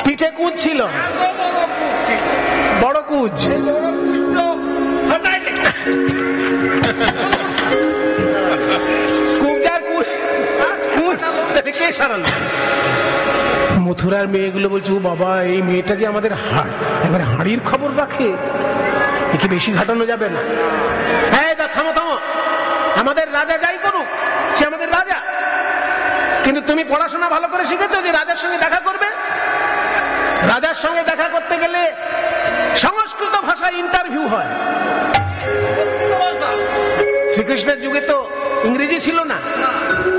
পিঠে কুচ ছিল, বড় কুচ। মথুরার মেয়েগুলো বলছে, ও বাবা, এই মেয়েটা যে আমাদের এবারে হাঁড়ির খবর রাখে, একে বেশি ঘাটানো যাবে না। হ্যাঁ, থামো থামো, আমাদের রাজা যাই করুক, সে আমাদের রাজা, কিন্তু তুমি পড়াশোনা ভালো করে শিখেছো যে রাজার সঙ্গে দেখা করবে? রাজার সঙ্গে দেখা করতে গেলে সংস্কৃত ভাষায় ইন্টারভিউ হয়। শ্রীকৃষ্ণের যুগে তো ইংরেজি ছিল না,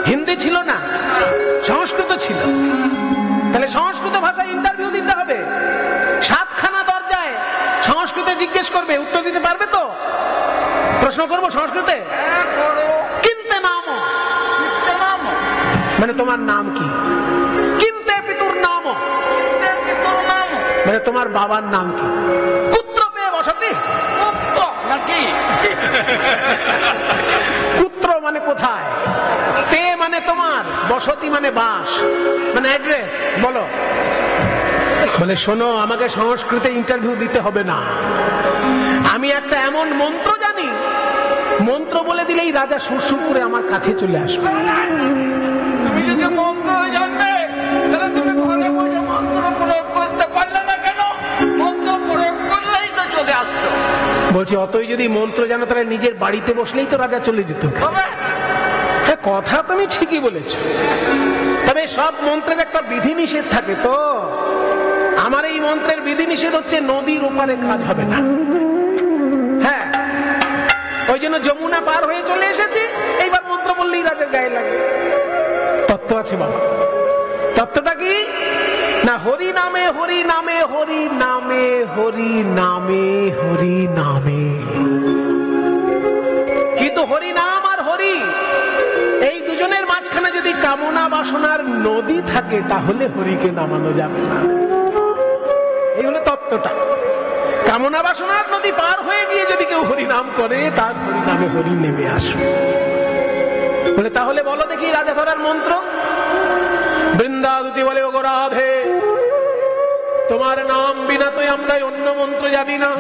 হিন্দি ছিল না, সংস্কৃত ছিল। তাহলে সংস্কৃত ভাষায় ইন্টারভিউ দিতে হবে। 7খানা দরজায় সংস্কৃতে জিজ্ঞেস করবে, উত্তর দিতে পারবে তো? প্রশ্ন করবো সংস্কৃতে, কিনতে নাম মানে তোমার নাম কি? কিনতে পিতুর নাম মানে তোমার বাবার নাম কি? পুত্র পেয়ে বসতি নাকি? পুত্র মানে কোথায়, পে মানে তোমার, বসতি মানে বাস, মানে অ্যাড্রেস। বলো, বলে শোনো, আমাকে সংস্কৃতে ইন্টারভিউ দিতে হবে না, আমি একটা এমন মন্ত্র জানি, মন্ত্র বলে দিলেই রাজা সুরসুর করে আমার কাছে চলে আসবে। তুমি যদি মন্ত্র জানবে, তাহলে তুমি ঘরে বসে মন্ত্র প্রয়োগ করতে পারলে না কেন? মন্ত্র প্রয়োগ করলেই তো চলে আসতো। বলছি, অতই যদি মন্ত্র জানো, তাহলে নিজের বাড়িতে বসলেই তো রাজা চলে যেত। হ্যাঁ, কথা তুমি ঠিকই বলেছ, তবে সব মন্ত্রের একটা বিধিনিষেধ থাকে। তো আমার এই মন্ত্রের বিধিনিষেধ হচ্ছে নদীর ওপারে কাজ হবে না। হ্যাঁ, ওই জন্য যমুনা পার হয়ে চলে এসেছি, এইবার মন্ত্র বললেই রাজার গায়ে লাগে। তত্ত্ব আছে বাবা। তত্ত্বটা কি না, হরি নামে হরি নামে হরি নামে হরি নামে হরি নামে। কিন্তু হরি নাম আর হরি, এই দুজনের মাঝখানে যদি কামনা বাসনার নদী থাকে, তাহলে হরিকে নামানো যাবে না। এই হলো তত্ত্বটা। কামনা বাসনার নদী পার হয়ে গিয়ে যদি কেউ হরি নাম করে, তার হরি নামে হরি নেমে আসবে। বলে তাহলে বলো দেখি রাজা ধরার মন্ত্র। বৃন্দাবতী বলে, ওগো রাধে, তোমার নাম বিনা তো আমরা অন্য মন্ত্র জানি না,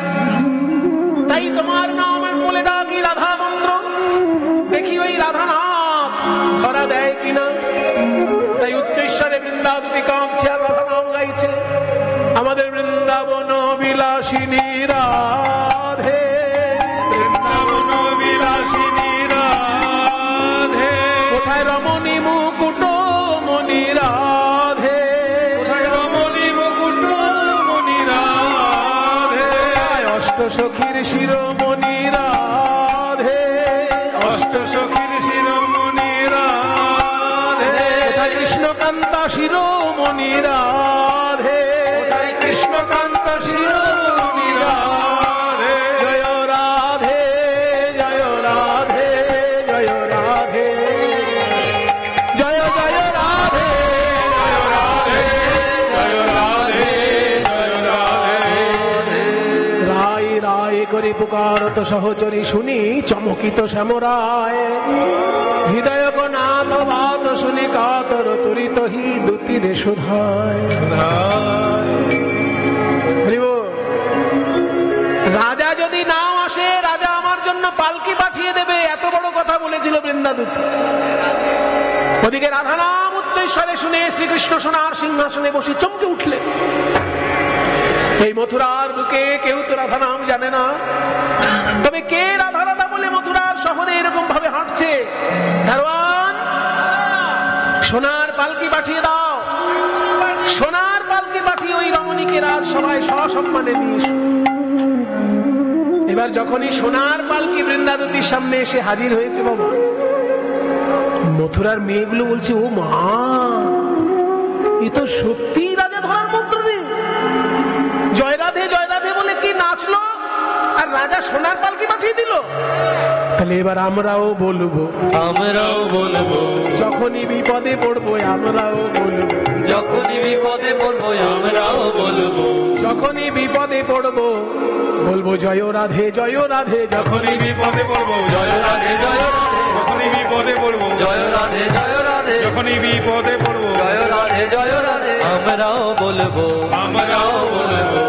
তাই তোমার নাম বলে ডাকি রাধা মন্ত্র, দেখি ওই রাধানাথ ধরা দেয় কিনা। তাই উচ্চৈশ্বরে বৃন্দাবতী কাঁদছে আর রাধা নাম গাইছে। আমাদের বৃন্দাবন বিলাসিনী রাধে, বৃন্দাবন বিলাসিনী রাধে, কোথায় রমণী মুকুট মণি রাধে, কোথায় রমণী মুকুট মণি রাধে, অষ্টসখীর শিরোমণি রাধে, অষ্টসখীর শিরোমণি রাধে, কোথায় কৃষ্ণকান্তা শিরোমণি রাধে, কোথায় কৃষ্ণকান্তা শিরোমণি রাধে। জয় রাধে জয় রাধে জয় রাধে, জয় জয় রাধে জয় রাধে জয় রাধে জয় রাধে। রায় রায় করে পুকারত সহচরী শুনি, চমকিত শ্যামরায় হৃদয় নাথ বাত শুনি, কাতর তুরিত হি দুতিরে সুধায়। রাজা যদি নাও আসে, রাজা আমার জন্য পালকি পাঠিয়ে দেবে, এত বড় কথা বলেছিল বৃন্দাদূত। ওদিকে রাধা নাম উচ্চৈশ্বরে শুনে শ্রীকৃষ্ণ সোনার সিংহাসনে বসে চমকে উঠলেন। এই মথুরার বুকে কেউ তো রাধা নাম জানে না, তবে কে রাধা রাধা বলে মথুরার শহরে এরকম ভাবে হাঁটছে? দারোয়ান, সোনার পালকি পাঠিয়ে দাও। সোনার পালকি পাঠিয়ে ওই রমণীকে রাজসভায় সসম্মানে নিয়ে। এবার যখনই সোনার পালকি বৃন্দাবতীর সামনে এসে হাজির হয়েছে, বাবা, মথুরার মেয়েগুলো বলছে, ও মা, এ তো সত্যি রাজা ধরার মন্ত্র নেই। জয় রাধে বলে কি নাচলো, আর রাজা সোনার পালকি পাঠিয়ে দিল। তাহলে এবার আমরাও বলবো, আমরাও বলবো, যখনই বিপদে পড়বো আমরাও বলবো, যখনই বিপদে পড়বো আমরাও বলবো, যখনই বিপদে পড়বো বলবো জয় রাধে জয় রাধে, যখনই বিপদে পড়বো জয় রাধে জয় রাধে, যখনই বিপদে পড়বো জয় রাধে জয় রাধে, যখনই বিপদে পড়বো জয় রাধে জয় রাধে। আমরাও বলবো, আমরাও বলবো।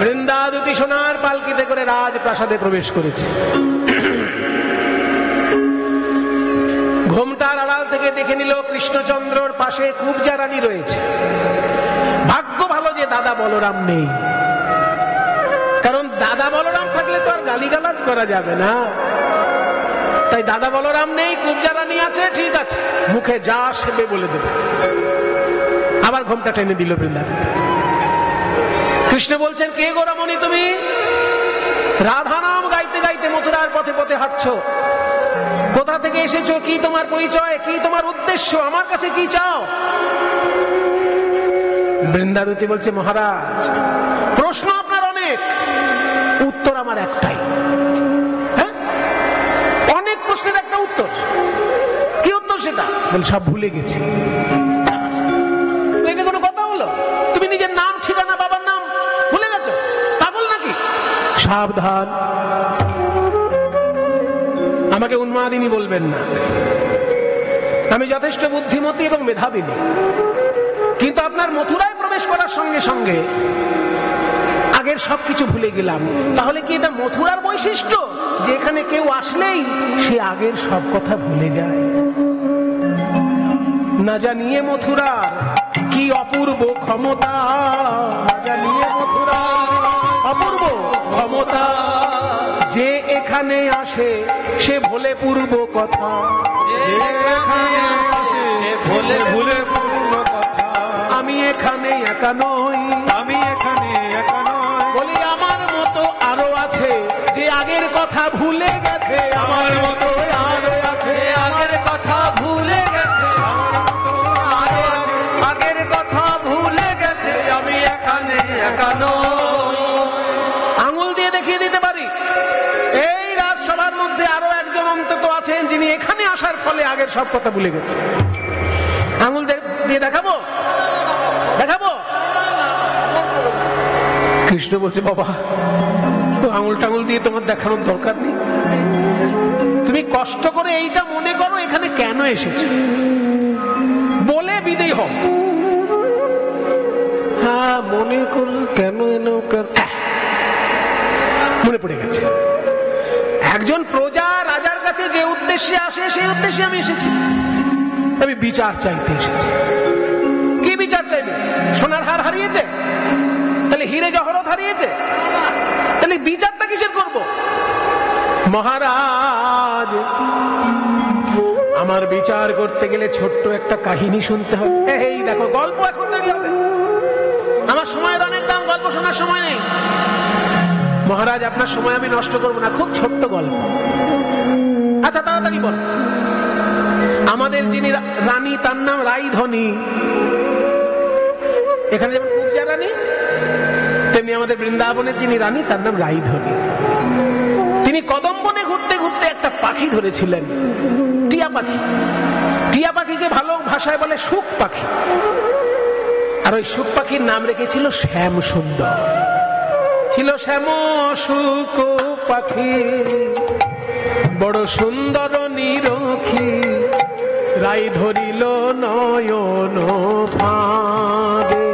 বৃন্দাবতী সোনার পালকিতে করে রাজপ্রাসাদে প্রবেশ করেছে। ঘোমটার আড়াল থেকে দেখে নিল কৃষ্ণচন্দ্রর পাশে কুবজা রানী রয়েছে। ভাগ্য ভালো যে দাদা বলরাম নেই, কারণ দাদা বলরাম থাকলে তো আর গালিগালাজ করা যাবে না। তাই দাদা বলরাম নেই, কুবজা রানী আছে, ঠিক আছে, মুখে যা সেবে বলে দেবে। আবার ঘোমটা টেনে দিল বৃন্দাবতী। কৃষ্ণ বলছেন, কে গো রমণী তুমি? রাধা নাম গাইতে গাইতে মথুরার পথে পথে হাঁটছো, কোথা থেকে এসেছো, কি তোমার পরিচয়, কি তোমার উদ্দেশ্য, আমার কাছে কি চাও? বৃন্দাবতী বলছে, মহারাজ প্রশ্ন আপনার অনেক, উত্তর আমার একটাই। হ্যাঁ, অনেক প্রশ্নের একটা উত্তর। কি উত্তর সেটা? বল, সব ভুলে গেছি। এটা কোনো কথা হলো? তুমি নিজের নাম, ঠিকানা, বাবার নাম ভুলে গেছো? পাগল নাকি? সাবধান, আমাকে উন্মাদিনী বলবেন না। আমি যথেষ্ট বুদ্ধিমতী এবং মেধাবিনী, কিন্তু আপনার মথুরায় প্রবেশ করার সঙ্গে সঙ্গে আগের সবকিছু ভুলে গেলাম। তাহলে কি এটা মথুরার বৈশিষ্ট্য যে এখানে কেউ আসলেই সে আগের সব কথা ভুলে যায়? না জানিয়ে মথুরার কি অপূর্ব ক্ষমতা, না জানিয়ে মথুরার অপূর্ব ক্ষমতা, যে এখানে আসে সে ভোলে পূর্ব কথা, যে এখানে আসে সে ভোলে ভুলে পূর্ব কথা। আমি এখানে একা নই, আমি এখানে একা নই, বলি আমার মতো আরো আছে যে আগের কথা ভুলে গেছে, আমার মতো আরো আছে আগের কথা ভুলে গেছে, আগের কথা ভুলে গেছে। আমি এখানে একা নই। আঙুল দিয়ে দেখিয়ে দিতে পারি এই রাজসভার মধ্যে আরো একজন অন্তত আছেন যিনি এখানে আসার ফলে আগের সব কথা ভুলে গেছে। আঙুল দিয়ে দেখাবো, দেখাবো? কৃষ্ণ বলছে, বাবা আঙুল টাঙুল দিয়ে তোমার দেখানোর দরকার নেই, তুমি কষ্ট করে এইটা মনে করো এখানে কেন এসেছে, বলে বিদেয় হও। হ্যাঁ, মনে করো কেন এলো, মনে পড়ে গেছে। একজন প্রজা রাজার কাছে যে উদ্দেশ্যে আসে সেই উদ্দেশ্যে আমি এসেছি। আমি বিচার চাইতে এসেছি। কি বিচার চাইবে? সোনার হার হারিয়েছে, তাহলে হিরে জহরত হারিয়েছে, তাহলে বিচারটা কিসের করব? মহারাজ, আমার বিচার করতে গেলে ছোট্ট একটা কাহিনী শুনতে হবে। এই দেখো, গল্প এখন দেরি হবে, আমার সময়ের অনেক দাম, গল্প শোনার সময় নেই। মহারাজ, আপনার সময় আমি নষ্ট করবো না, খুব ছোট্ট গল্প। আচ্ছা তাড়াতাড়ি বল। আমাদের যিনি রানী তার নাম রাইধনী। এখানে যেমন কুবজা রানী, তেমনি আমাদের বৃন্দাবনের যিনি রানী তার নাম রাইধনী। তিনি কদম্বনে ঘুরতে ঘুরতে একটা পাখি ধরেছিলেন, টিয়া পাখি। টিয়া পাখিকে ভালো ভাষায় বলে সুখ পাখি, আর ওই সুখ পাখির নাম রেখেছিল শ্যাম সুন্দর। ছিল শ্যাম সুখ পাখি, বড় সুন্দর নিরখী, রাই ধরিল নয়ন ফাঁদে।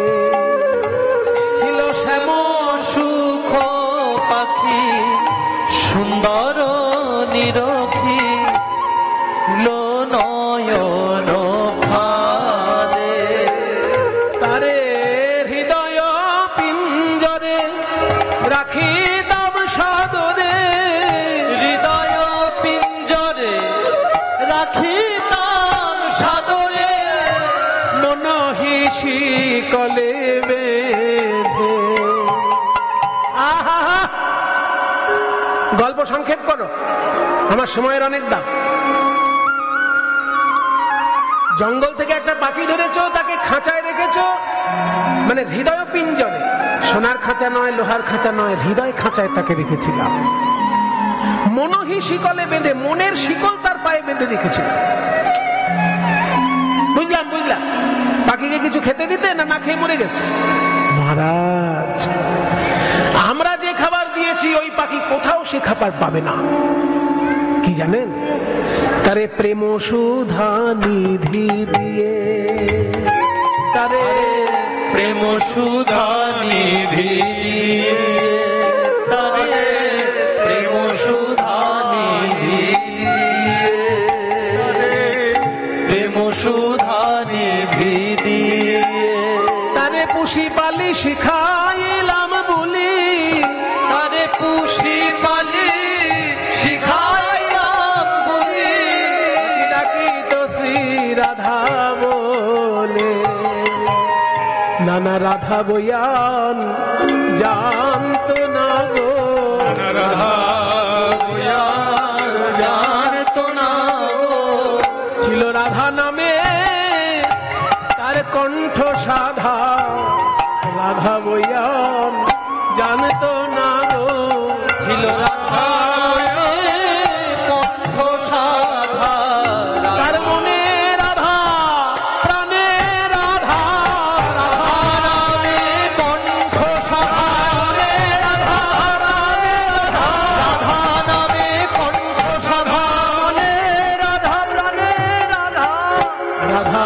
ছিল শ্যাম সুখ পাখি, সুন্দর নিরখী, নয়ন ফাঁদে। তারে হৃদয় পিঞ্জরে রাখি দাম সাদরে, হৃদয় পিঞ্জরে রাখি দাম সাদরে, মনহিষি কলে বেঁধে। আহা, গল্প সংক্ষেপ করো, আমার সময়ের অনেক দাম। জঙ্গল থেকে একটা পাখি ধরেছো, তাকে খাঁচায় রেখেছো, মানে হৃদয় পিঞ্জরে, সোনার খাঁচা নয়, লোহার খাঁচা নয়, হৃদয় খাঁচায় তাকে রেখেছিলাম। মনহি শিকলে বেঁধে, মনের শিকল তার পায়ে বেঁধে রেখেছিলাম। বুঝলাম বুঝলাম। পাখিকে কিছু খেতে দিতে না, না খেয়ে মরে গেছে? মহারাজ, আমরা যে খাবার দিয়েছি ওই পাখি কোথাও সে খাবার পাবে না। কি জানেন? তারে প্রেম সুধা নিধি দিয়ে, তারে প্রেম সুধা নিধি তারে প্রেম সুধা নিধি প্রেম সুধা নিধি তারে পুষি পালি শিখাইলাম বলি তারে পুষি পালি শিখাইলাম বলি ডাকি তো শ্রী রাধা বলে নানা রাধা বয়ান জানতো না গো রাধা জানতো না গো ছিল রাধা নামে তার কণ্ঠ সাধা রাধা বয়ান জানতো না গো ছিল রাধা কণ্ঠ সাধা তার মনে রাধা প্রাণে রাধা রাধা নামে কণ্ঠ সাধা রাধা রাধে রাধা রাধা নামে কণ্ঠ সাধা মনে রাধা প্রাণে রাধা রাধা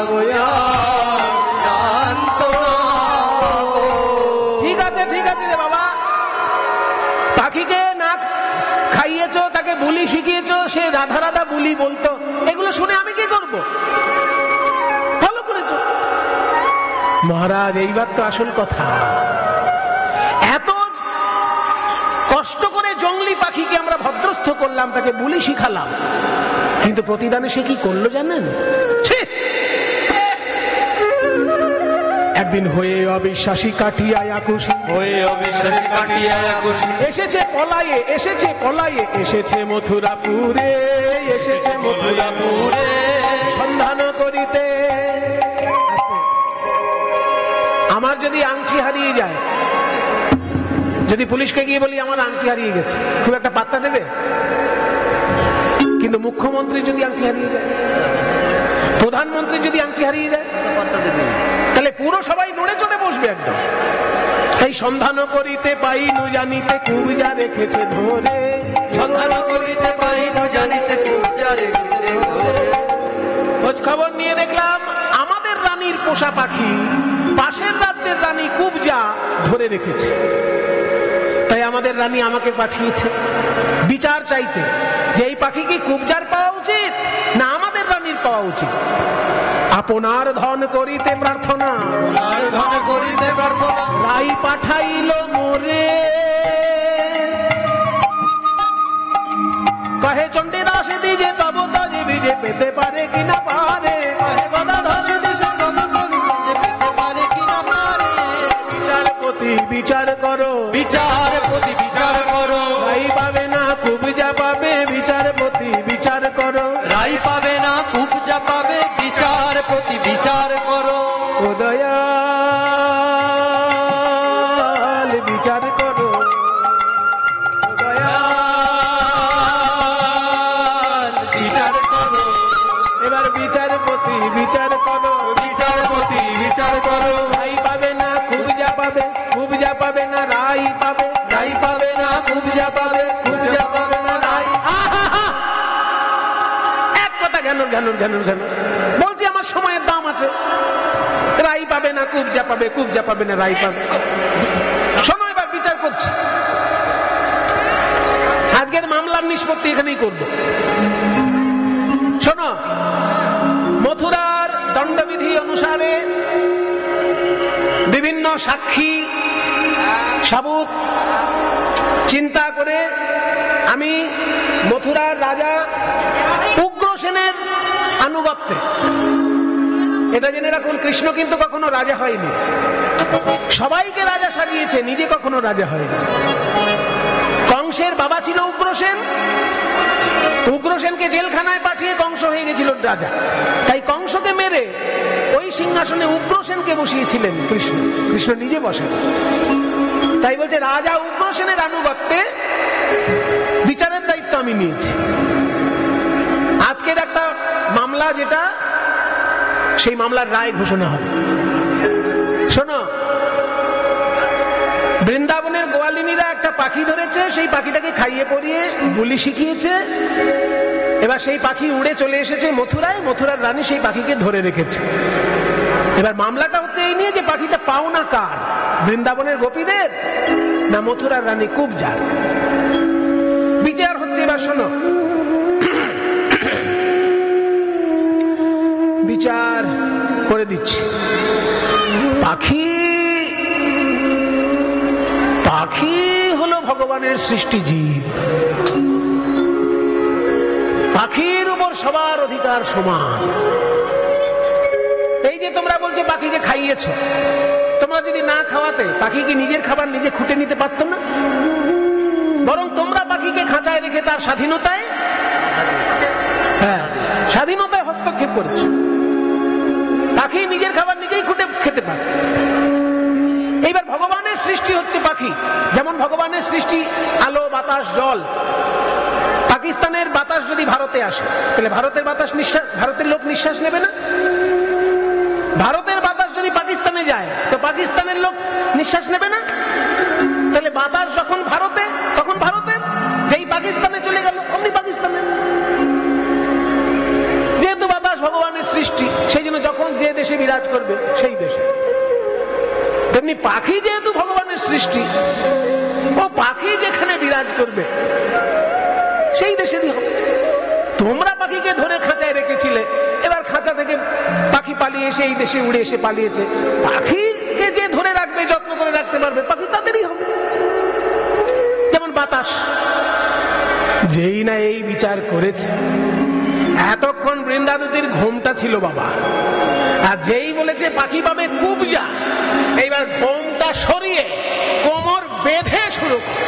বয়ান জানতো ঠিক আছে রে বাবা পাখিকে না খাইয়েছো তাকে বুলি শিখিয়েছো সে রাধা রাধা বুলি বলতো এগুলো শুনে আমি কি করব ভালো করেছো মহারাজ এইবার তো আসল কথা এত কষ্ট করে জঙ্গলি পাখিকে আমরা ভদ্রস্থ করলাম তাকে বুলি শিখালাম কিন্তু প্রতিদানে সে কি করলো জানেন ছি! একদিন হয়ে অবিশ্বাসী কাটিয়া আকুশি হয়ে অবিশ্বাসী কাটিয়া খুশি এসেছে পলায়ে এসেছে মথুরাপুরে এসেছে মথুরাপুরে সন্ধান করিতে আমার যদি আংটি হারিয়ে যায় যদি পুলিশকে গিয়ে বলি আমার আংটি হারিয়ে গেছে খুব একটা পাত্তা দেবে কিন্তু মুখ্যমন্ত্রী যদি আংটি হারিয়ে যায় প্রধানমন্ত্রী যদি আংটি হারিয়ে যায় তাহলে পুরো সবাই নড়ে চড়ে বসবে একদম এই সন্ধান করিতে পাইনু জানিতে কুবজা রেখেছে ধরে সন্ধান করিতে পাইনু জানিতে কুবজা রেখেছে ধরে খোঁজ খবর নিয়ে দেখলাম আমাদের রানীর পোষা পাখি পাশের রাজ্যের রানী কুবজা ধরে রেখেছে তাই আমাদের রানী আমাকে পাঠিয়েছে বিচার চাইতে যে এই পাখি কি কুবজার পাওয়া উচিত না আমাদের রানীর পাওয়া উচিত আপনার ধন করিতে প্রার্থনা আর ধন করিতে প্রার্থনা রাই পাঠাইল মোরে কহে চণ্ডীদাস দিজে তব তজে বিজে পেতে পারে কিনা পারে গদাধর দিশে গদ করিতে পেতে পারে কিনা পারে বিচারপতি বিচার করো বিচারপতি বিচার করো রাই পাবে না কুবজা পাবে বিচারপতি বিচার করো রাই পাবে না কুবজা পাবে বিচারপতি বিচার করো ও দয়াল বিচার করো ও দয়াল বিচার করো এবার বিচারপতি বিচার করো বিচারপতি বিচার করো রাই পাবে না কুবজা পাবে না রাই পাবে না কুবজা পাবে না রাই আহা! এক কথা জ্ঞান বলছি আমার সময়ের দাম আছে রাই পাবে না কুবজা পাবে না রাই পাবে শোনো এবার বিচার করছি আজকের মামলার নিষ্পত্তি এখানেই করব শোনো মথুরার দণ্ডবিধি অনুসারে বিভিন্ন সাক্ষী সাবুত চিন্তা করে আমি মথুরার রাজা উগ্রসেনের আনুগত্যে এটা জেনে রাখুন কৃষ্ণ কিন্তু কখনো রাজা হয়নি সবাইকে রাজা সাজিয়েছে নিজে কখনো রাজা হয়নি কংসের বাবা ছিল উগ্রসেন উগ্রসেনকে জেলখানায় পাঠিয়ে কংস হয়ে গেছিল রাজা তাই কংসকে মেরে ওই সিংহাসনে উগ্রসেনকে বসিয়েছিলেন কৃষ্ণ নিজে বসেন তাই বলছে রাজা উগ্রসেনের আনুগত্যে বিচারের দায়িত্ব আমি নিয়েছি আজকের একটা মামলা যেটা সেই মামলার রায় ঘোষণা হবে শোনো বৃন্দাবনের গোয়ালিনীরা একটা পাখি ধরেছে সেই পাখিটাকে খাইয়ে পরিয়ে বুলি শিখিয়েছে এবার সেই পাখি উড়ে চলে এসেছে মথুরায় মথুরার রানী সেই পাখিকে ধরে রেখেছে এবার মামলাটা হচ্ছে এই নিয়ে যে পাখিটা পাওনা কার, বৃন্দাবনের গোপীদের না মথুরার রানী কুবজার। বিচার হচ্ছে, এবার শোনো, বিচার করে দিচ্ছি। পাখি পাখি হলো ভগবানের সৃষ্টি জীব। পাখির উপর সবার অধিকার সমান। এই যে তোমরা বলছো পাখিকে খাইয়েছো, তোমরা যদি না খাওয়াতে পাখি কি নিজের খাবার নিজে খুঁটে নিতে পারতো না? বরং তোমরা পাখিকে খাঁচায় রেখে তার স্বাধীনতায় স্বাধীনতায় হস্তক্ষেপ করেছো। পাখি নিজের খাবার নিজেই খুঁটে খেতে পারে। এইবার ভগবানের সৃষ্টি হচ্ছে পাখি। যেমন ভগবানের সৃষ্টি আলো, বাতাস, জল। পাকিস্তানের বাতাস যদি ভারতে আসে, তাহলে ভারতের বাতাস ভারতের লোক নিঃশ্বাস নেবে না? ভারতের বাতাস যদি পাকিস্তানে যায়, তো পাকিস্তানের লোক নিঃশ্বাস নেবে না? তাহলে বাতাস যখন ভারতে, তখন ভারতের, যেই পাকিস্তানে চলে গেল অমনি পাকিস্তানের। যেহেতু বাতাস ভগবানের সৃষ্টি, সেই জন্য যখন যে দেশে বিরাজ করবে সেই দেশে। তেমনি পাখি যেহেতু ভগবানের সৃষ্টি, ও পাখি যেখানে বিরাজ করবে সেই দেশেরই হবে। তোমরা পাখিকে ধরে খাঁচায় রেখেছিলে, এবার খাঁচা থেকে পাখি পালিয়ে এসে এই দেশে উড়ে এসে পালিয়েছে। পাখিকে যে ধরে রাখবে, যত্ন করে রাখতে পারবে, পাখি তাদেরই হবে। যেমন বাতাস, যেই না এই বিচার করেছে, এতক্ষণ বৃন্দাবতীর ঘোমটা ছিল বাবা, আর যেই বলেছে পাখি পাবে কুবজা, এইবার ঘোমটা সরিয়ে কোমর বেঁধে শুরু করে।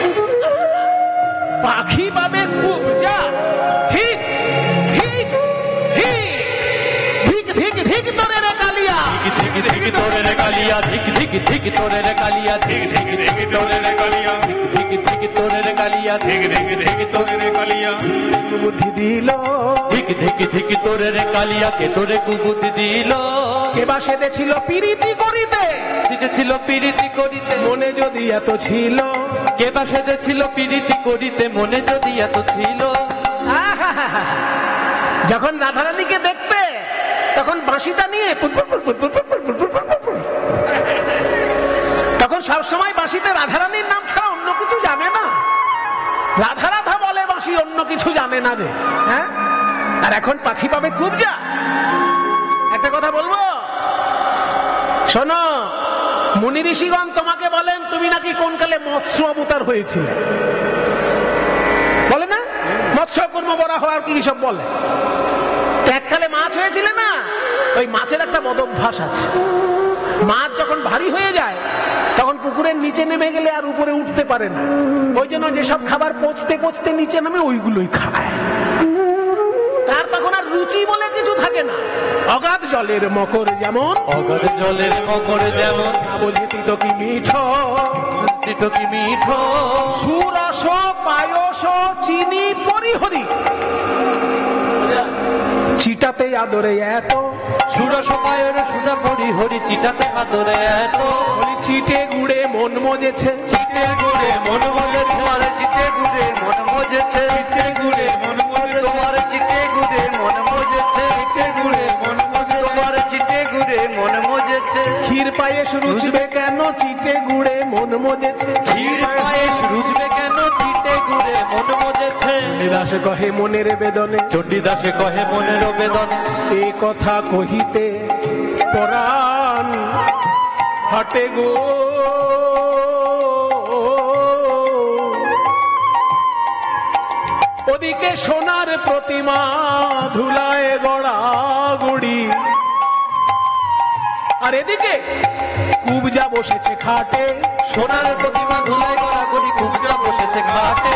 পাখি পাবে কুবজা, ঠিক ঠিক ঠিক ঠিক ঠিক ঠিক তোরে রে কালিয়া, ঠিক ঠিক তোরে রে কালিয়া, ঠিক ঠিক ঠিক তোরে রে কালিয়া, ঠিক ঠিক ঠিক তোরে রে কালিয়া, ঠিক ঠিক তোরে রে কালিয়া, ঠিক ঠিক ঠিক তোরে রে কালিয়া। বুদ্ধি দিল, ঠিক ঠিক ঠিক তোরে রে কালিয়া, কে তোরে কুবুদ্ধি দিল? কে বা সেদেছিল প্রীতি করিতে, সেদেছিল প্রীতি করিতে, মনে যদি এত ছিল। কে বা সেদেছিল প্রীতি করিতে, মনে যদি এত ছিল। আহাহাহা। যখন রাধারানীকে দেখতে, তখন বাঁশিটা নিয়ে তখন সবসময় বাঁশিতে রাধারানীর নাম ছাড়া অন্য কিছু জানে না। রাধা রাধা বলে বাঁশি, অন্য কিছু জানে না রে। হ্যাঁ, আর এখন পাখি পাবে কুবজা। একটা কথা বলবো, শোনো, মুনি ঋষিগণ তোমাকে বলেন তুমি নাকি কোন কালে মৎস্য অবতার হয়েছিলে, বলে না? মৎস্য কর্ম বরা হওয়ার কি সব বলে। এককালে মাছ হয়েছিল না, ওই মাছের একটা বদ অভ্যাস আছে। মাছ যখন ভারী হয়ে যায়, তখন পুকুরের নিচে নেমে গেলে আর উপরে উঠতে পারে না। ওই জন্য যেসব খাবার পচতে পচতে নিচে নামে ওইগুলোই খায়। তার তখন আর রুচি বলে কিছু থাকে না। অগাধ জলের মকর যেমন, অগাধ জলের মকর যেমন, বোঝে তিতো কি মিঠো, তিতো কি মিঠো, সুরস পায়স চিনি পরিহরি, চিটাতে আদরে এত, সুরস পায়ের সুধা পরি হরি, চিটাতে আদরে এত। চিটে গুড়ে মন মজেছে, চিটে গুড়ে মন মজেছে, আরে চিটে গুড়ে মন মজেছে, চিটে গুড়ে মন মজেছে, তোমার চিটে গুড়ে মন মজেছে, চিটে গুড়ে মন মজেছে, তোমার চিটে গুড়ে মন মজেছে। ক্ষীর পায়েস রুচবে কেন, চিটে গুড়ে মন মজেছে। ক্ষীর পায়েস রুচবে কেন, চিটে গুড়ে মন মজেছে। চণ্ডীদাস কহে মনের বেদনে, চণ্ডীদাসে কহে মনের বেদনে, এ কথা কহিতে পরাণ হাটে গো। ওদিকে সোনার প্রতিমা ধুলায় গড়া গুড়ি, আর এদিকে কুবজা বসেছে খাটে। সোনার প্রতিমা ধুলায় গড়া গুড়ি, কুবজা বসেছে খাটে।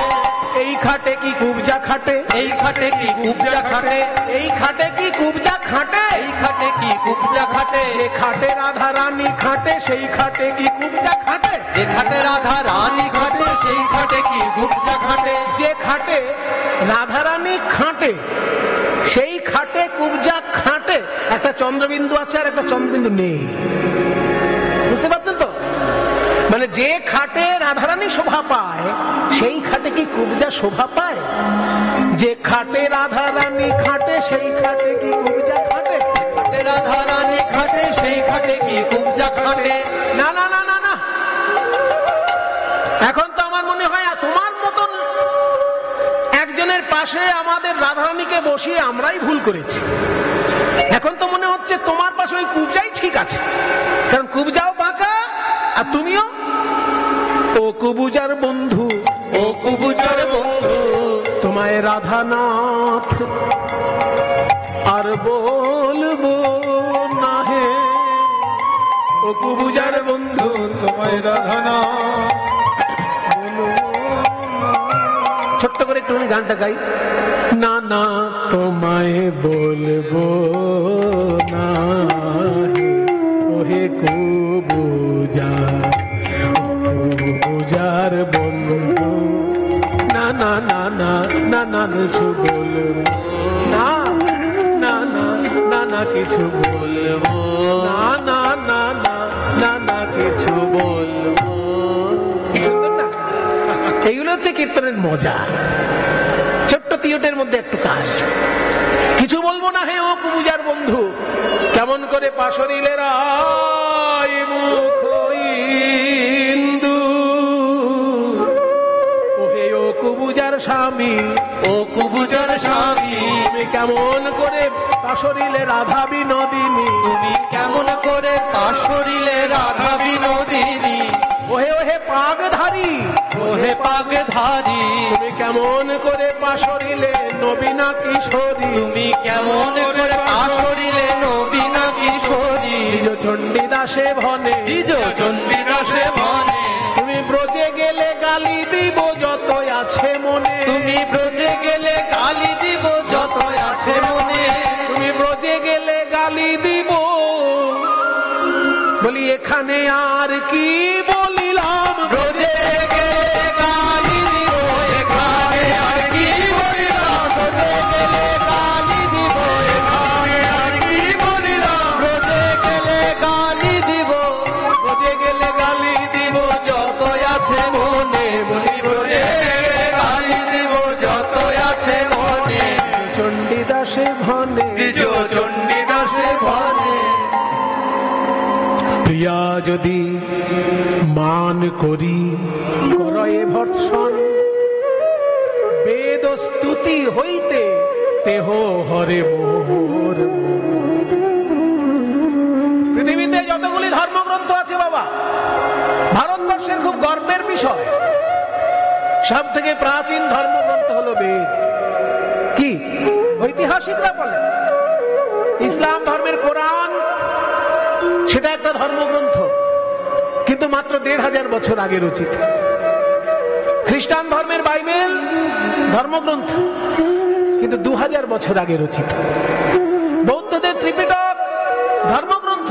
এই খাটে কি কুবজা খাটে, এই খাটে কি কুবজা খাটে, এই খাটে কি কুবজা খাটে, এই খাটে কি কুবজা খাটে। যে খাটে রাধা রানী খাটে, সেই খাটে কি কুবজা খাটে, যে খাটে রাধা রানী খাটে, সেই খাটে কি কুবজা খাটে। যে খাটে রাধা রানী খাটে, সেই খাটে কুবজা খাটে। একটা চন্দ্রবিন্দু আছে আর একটা চন্দ্রবিন্দু নেই, বুঝতে পারছেন তো? মানে যে খাটে রাধারানী শোভা পায়, সেই খাটে কি কুবজা শোভা পায়? যে খাটে রাধারানী খাটে, সেই খাটে কি কুবজা খাটে? রাধা রানী খাটে, সেই খাটে কি কুবজা খাটে? না না না না না, এখন তো আমার মনে হয় তোমার মতন একজনের পাশে আমাদের রাধারানীকে বসিয়ে আমরাই ভুল করেছি। এখন তো মনে হচ্ছে তোমার পাশে ওই কুবজাই ঠিক আছে, কারণ কুবজাও বাঁকা আর তুমিও। ও কুবুজার বন্ধু, ও কুবুজার বন্ধু, তোমায় রাধানাথ আর বলবো না হে। ও কুবুজার বন্ধু, তোমায় রাধানাথ। ছোট্ট করে একটুখানি গানটা গাই। না না তোমায় বলবো না হে, ওহে কুবুজা, কুবুজার বন্ধু। না না না না না না কিছু বলবো না, না না না না কিছু বলবো না, না না না না না কিছু বলবো না। এইগুলো হচ্ছে কীর্তনের মজা। ছোট্ট তিয়টের মধ্যে একটু কাজ। কিছু বলবো না হে ও কুবুজার বন্ধু, কেমন করে পাশরিলে রায় মুখ ইন্দু। ও হে ও কুবুজার স্বামী, ও কুবুজার স্বামী, তুমি কেমন করে পাশরিলে রাধা বিনোদিনী। তুমি কেমন করে পাশরিলে রাধা বিনোদিনী। ওহে পাগধারী, ওহে পাগধারী, তুমি কেমন করে পাশরিলে নবীনা কিশোরী। তুমি কেমন করে পাশরিলে নবীনা কিশোরী। নিজ চণ্ডীদাসে ভনে, নিজ চণ্ডীদাসে ভনে, তুমি ব্রজে গেলে গালি দিব যত আছে মনে। তুমি ব্রজে গেলে গালি দিব যত আছে মনে। তুমি ব্রজে গেলে গালি দিব, বলি এখানে আর কি বলিলাম। ব্রজে গেলে গালি দিব, এখানে আর কি বলিলাম। ব্রজে গেলে গালি দিব, এখানে আর কি বলিলাম। ব্রজে গেলে গালি দিব, ব্রজে গেলে গালি দিব যত আছে মনে। বলি ব্রজে গেলে গালি দিব যত আছে মনে। চণ্ডীদাসে ভনে, নিজ চণ্ডীদাসে ভনে। প্রিয়া যদি মান করি করয়ে ভর্ৎসন, বেদ স্তুতি হইতে তেহ হরে মোর। পৃথিবীতে যতগুলি ধর্মগ্রন্থ আছে বাবা, ভারতবর্ষের খুব গর্বের বিষয়, সব থেকে প্রাচীন ধর্মগ্রন্থ হলো বেদ। কি ঐতিহাসিকরা বলেন ইসলাম ধর্মের কোরআন সেটা একটা ধর্মগ্রন্থ, কিন্তু মাত্র 1500 বছর আগে রচিত। খ্রিস্টান ধর্মের বাইবেল ধর্মগ্রন্থ, কিন্তু 2000 বছর আগে রচিত। বৌদ্ধদের ত্রিপিটক ধর্মগ্রন্থ,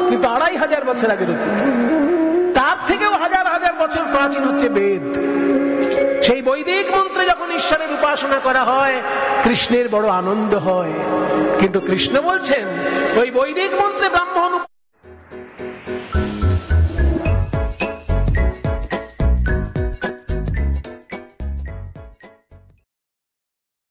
কিন্তু 2500 বছর আগে রচিত। তার থেকেও হাজার হাজার বছর প্রাচীন হচ্ছে বেদ। সেই বৈদিক মন্ত্রে যখন ঈশ্বরের উপাসনা করা হয়, কৃষ্ণের বড় আনন্দ হয়। কিন্তু কৃষ্ণ বলছেন ওই বৈদিক মন্ত্রে ব্রাহ্মণ